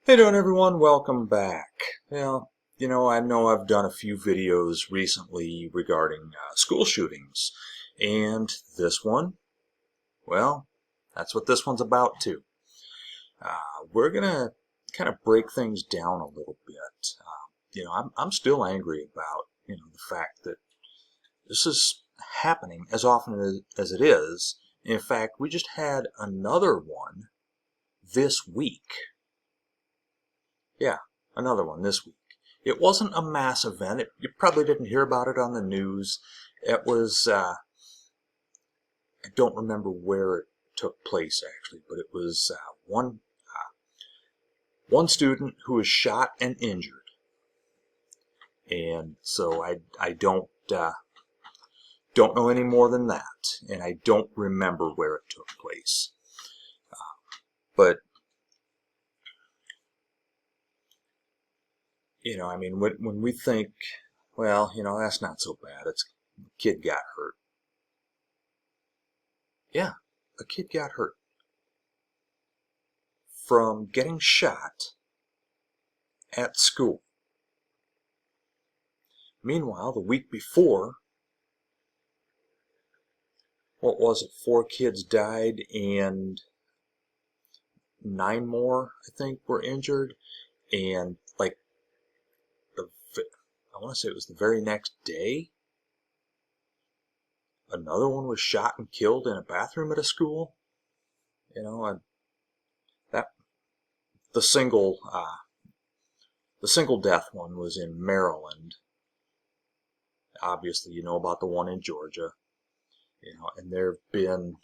Hey doing everyone, welcome back. Well, I know I've done a few videos recently regarding school shootings, and this one, well, that's what this one's about too. We're gonna kind of break things down a little bit. I'm still angry about, the fact that this is happening as often as it is. In fact, we just had another one this week. Yeah, another one this week. It wasn't a mass event. You probably didn't hear about it on the news. It was, I don't remember where it took place actually, but it was one student who was shot and injured. And so I don't know any more than that, and I don't remember where it took place. But when we think, well, that's not so bad. It's a kid got hurt. Yeah, a kid got hurt from getting shot at school. Meanwhile, the week before, what was it? 4 kids died and 9 more, I think, were injured. And like I want to say it was the very next day, another one was shot and killed in a bathroom at a school. And that the single death one was in Maryland. Obviously, you know about the one in Georgia. And there have been,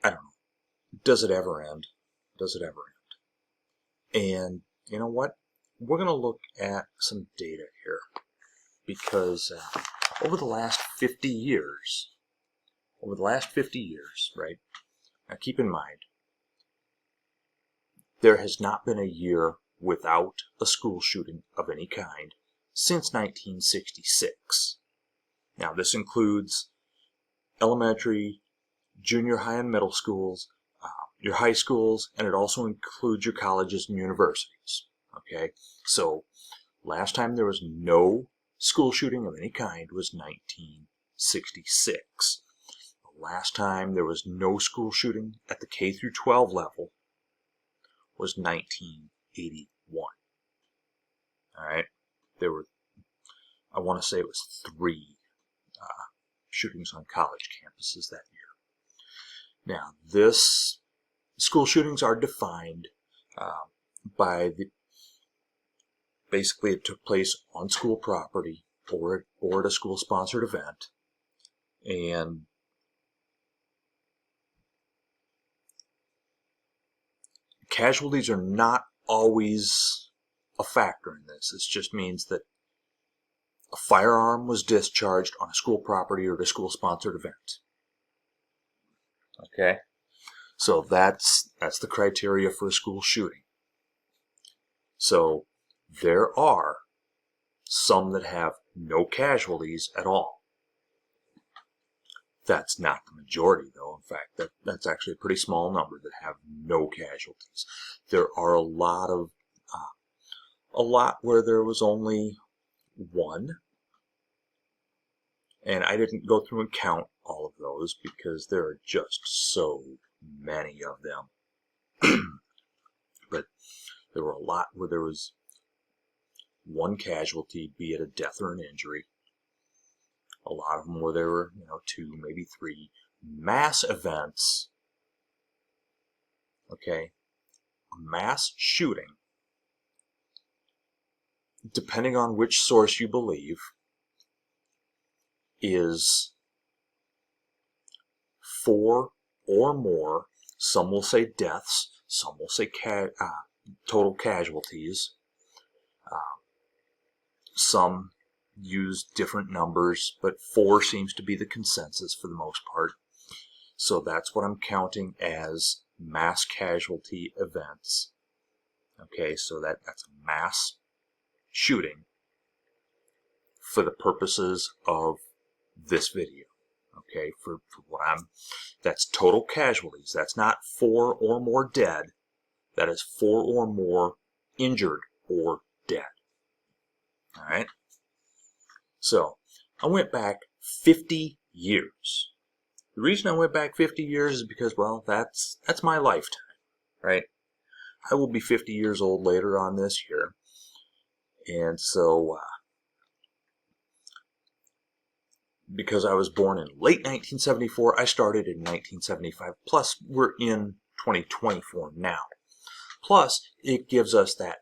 I don't know, does it ever end? Does it ever end? And you know what? We're going to look at some data here because over the last 50 years, right? Now keep in mind, there has not been a year without a school shooting of any kind since 1966. Now this includes elementary, junior high and middle schools, your high schools, and it also includes your colleges and universities. Okay, so last time there was no school shooting of any kind was 1966. The last time there was no school shooting at the K through 12 level was 1981. All right, there were, I want to say it was 3 shootings on college campuses that year. Now, school shootings are defined by basically it took place on school property or at a school-sponsored event, and casualties are not always a factor in this. It just means that a firearm was discharged on a school property or at a school-sponsored event. Okay, so that's the criteria for a school shooting. So there are some that have no casualties at all. That's not the majority, though. In fact, that's actually a pretty small number that have no casualties. There are a lot where there was only 1, and I didn't go through and count all of those because there are just so many of them. But there were a lot where there was 1 casualty, be it a death or an injury. A lot of them where there were, 2, maybe 3 mass events. Okay, a mass shooting, depending on which source you believe, is 4 or more. Some will say deaths, some will say total casualties. Some use different numbers, but 4 seems to be the consensus for the most part. So that's what I'm counting as mass casualty events. Okay, so that's a mass shooting for the purposes of this video. Okay, for that's total casualties. That's not 4 or more dead. That is 4 or more injured or dead. All right. So I went back 50 years. The reason I went back 50 years is because, well, that's my lifetime, right? I will be 50 years old later on this year. And so, because I was born in late 1974, I started in 1975. Plus, we're in 2024 now. Plus, it gives us that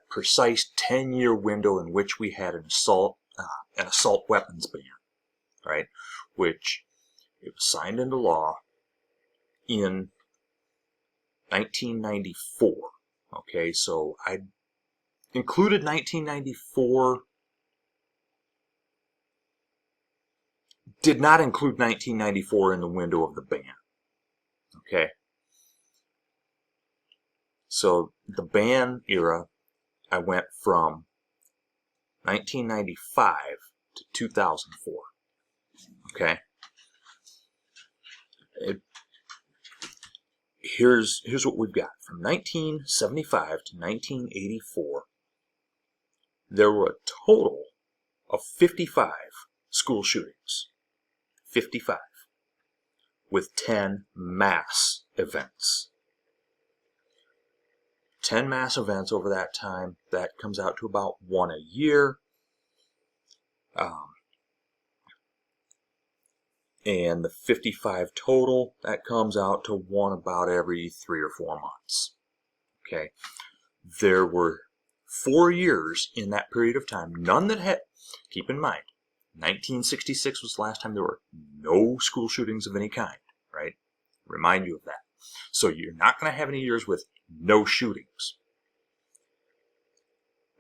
precise 10-year window in which we had an assault weapons ban, right? Which it was signed into law in 1994. Okay, so I included 1994. Did not include 1994 in the window of the ban. Okay. So the ban era, I went from 1995 to 2004. Okay. Here's what we've got. From 1975 to 1984, there were a total of 55 school shootings. 55. With 10 mass events. 10 mass events over that time. That comes out to about 1 a year. And the 55 total, that comes out to 1 about every 3 or 4 months. Okay. There were 4 years in that period of time, none that had, keep in mind, 1966 was the last time there were no school shootings of any kind, right? Remind you of that. So you're not going to have any years with no shootings.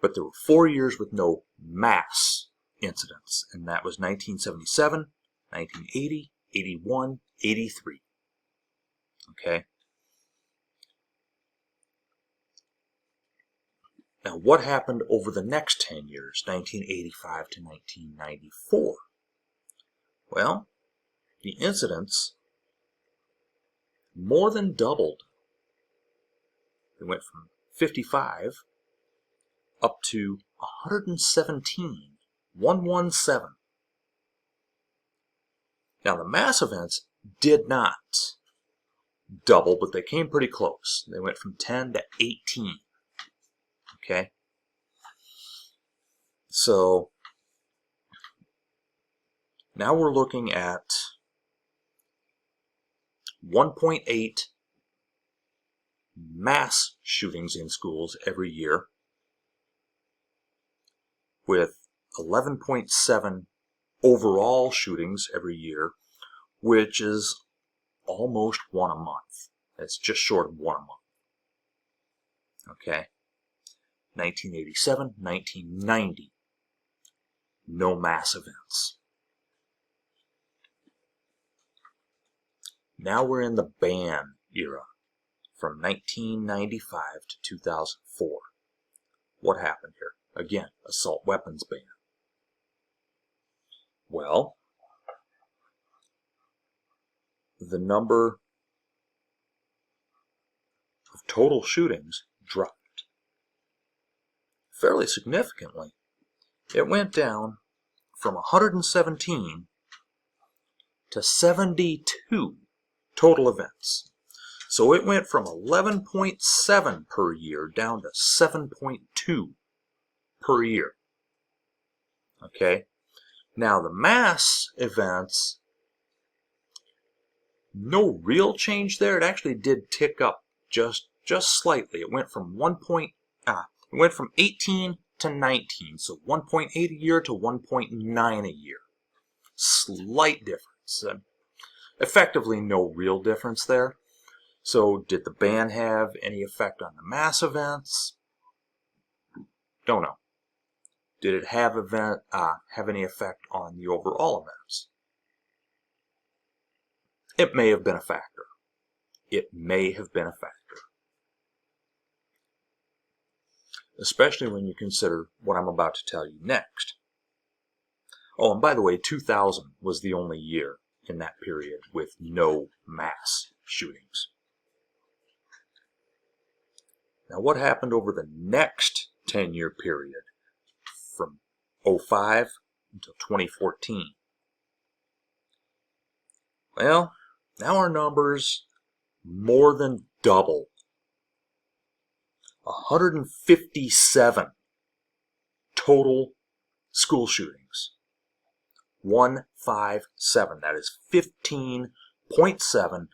But there were 4 years with no mass incidents, and that was 1977, 1980, 81, 83. Okay? Now, what happened over the next 10 years, 1985 to 1994? Well, the incidents more than doubled. They went from 55 up to 117, 117. Now, the mass events did not double, but they came pretty close. They went from 10 to 18. Okay? So, now we're looking at 1.8 mass shootings in schools every year, with 11.7 overall shootings every year, which is almost 1 a month. It's just short of 1 a month. Okay? 1987, 1990, no mass events. Now we're in the ban era, from 1995 to 2004. What happened here? Again, assault weapons ban. Well, the number of total shootings dropped fairly significantly. It went down from 117 to 72 total events. So it went from 11.7 per year down to 7.2 per year. Okay? Now the mass events, no real change there. It actually did tick up just slightly. It went from 18 to 19, so 1.8 a year to 1.9 a year. Slight difference. Effectively no real difference there. So did the ban have any effect on the mass events? Don't know. Did it have any effect on the overall events? It may have been a factor. It may have been a factor. Especially when you consider what I'm about to tell you next. Oh, and by the way, 2000 was the only year in that period with no mass shootings. Now, what happened over the next 10-year period from 2005 until 2014? Well, now our numbers more than double. 157 total school shootings. 157. That is 15.7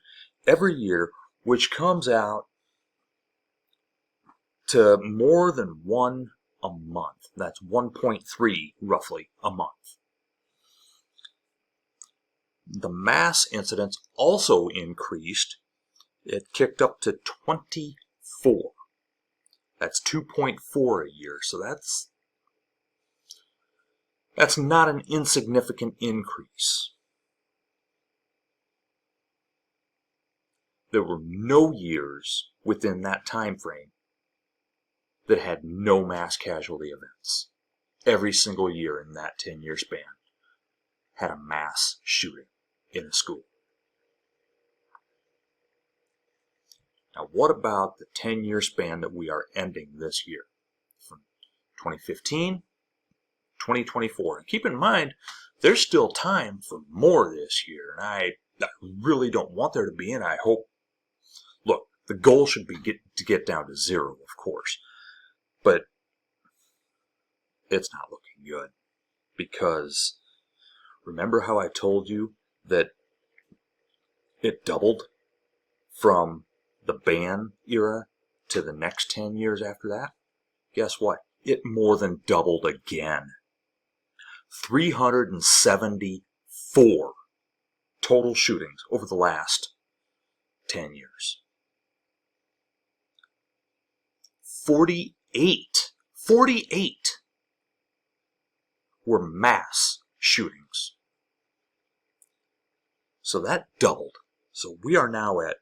every year, which comes out to more than one a month. That's 1.3 roughly a month. The mass incidents also increased. It kicked up to 24. That's 2.4 a year. So that's not an insignificant increase. There were no years within that time frame that had no mass casualty events. Every single year in that 10-year span had a mass shooting in a school. Now, what about the 10-year span that we are ending this year? From 2015, 2024. And keep in mind, there's still time for more this year. And I really don't want there to be, and I hope, look, the goal should be to get down to 0, of course. But it's not looking good. Because remember how I told you that it doubled from the ban era to the next 10 years after that? Guess what? It more than doubled again. 374 total shootings over the last 10 years. 48 were mass shootings. So that doubled. So we are now at,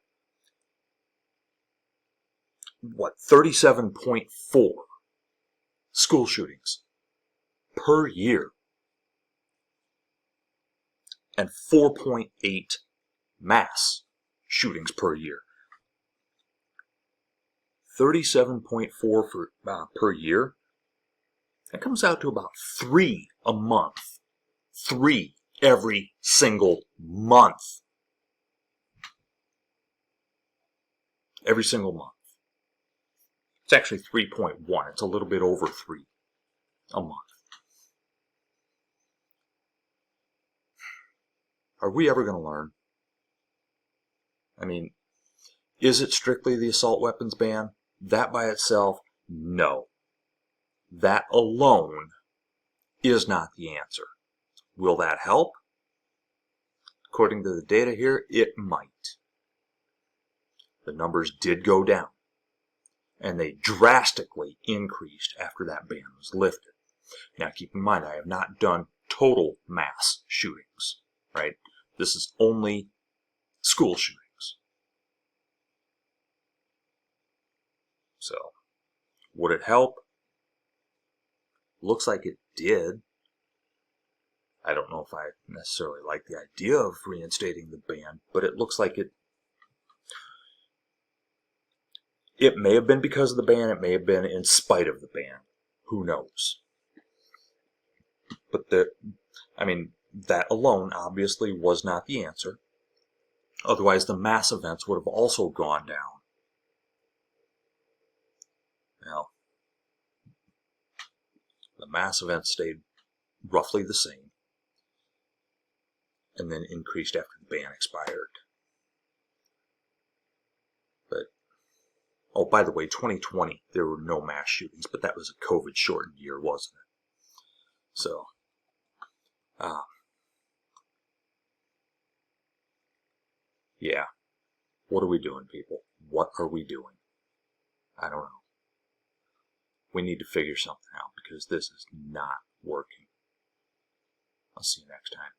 37.4 school shootings per year. And 4.8 mass shootings per year. 37.4 per year. That comes out to about 3 a month. 3 every single month. Every single month. It's actually 3.1. It's a little bit over 3 a month. Are we ever going to learn? I mean, is it strictly the assault weapons ban? That by itself, no. That alone is not the answer. Will that help? According to the data here, it might. The numbers did go down, and they drastically increased after that ban was lifted. Now keep in mind, I have not done total mass shootings, right? This is only school shootings. So, would it help? Looks like it did. I don't know if I necessarily like the idea of reinstating the ban, but it looks like it may have been because of the ban, it may have been in spite of the ban. Who knows? But that alone obviously was not the answer. Otherwise, the mass events would have also gone down. Now, the mass events stayed roughly the same, and then increased after the ban expired. But, oh, by the way, 2020, there were no mass shootings, but that was a COVID-shortened year, wasn't it? So, yeah. What are we doing, people? What are we doing? I don't know. We need to figure something out because this is not working. I'll see you next time.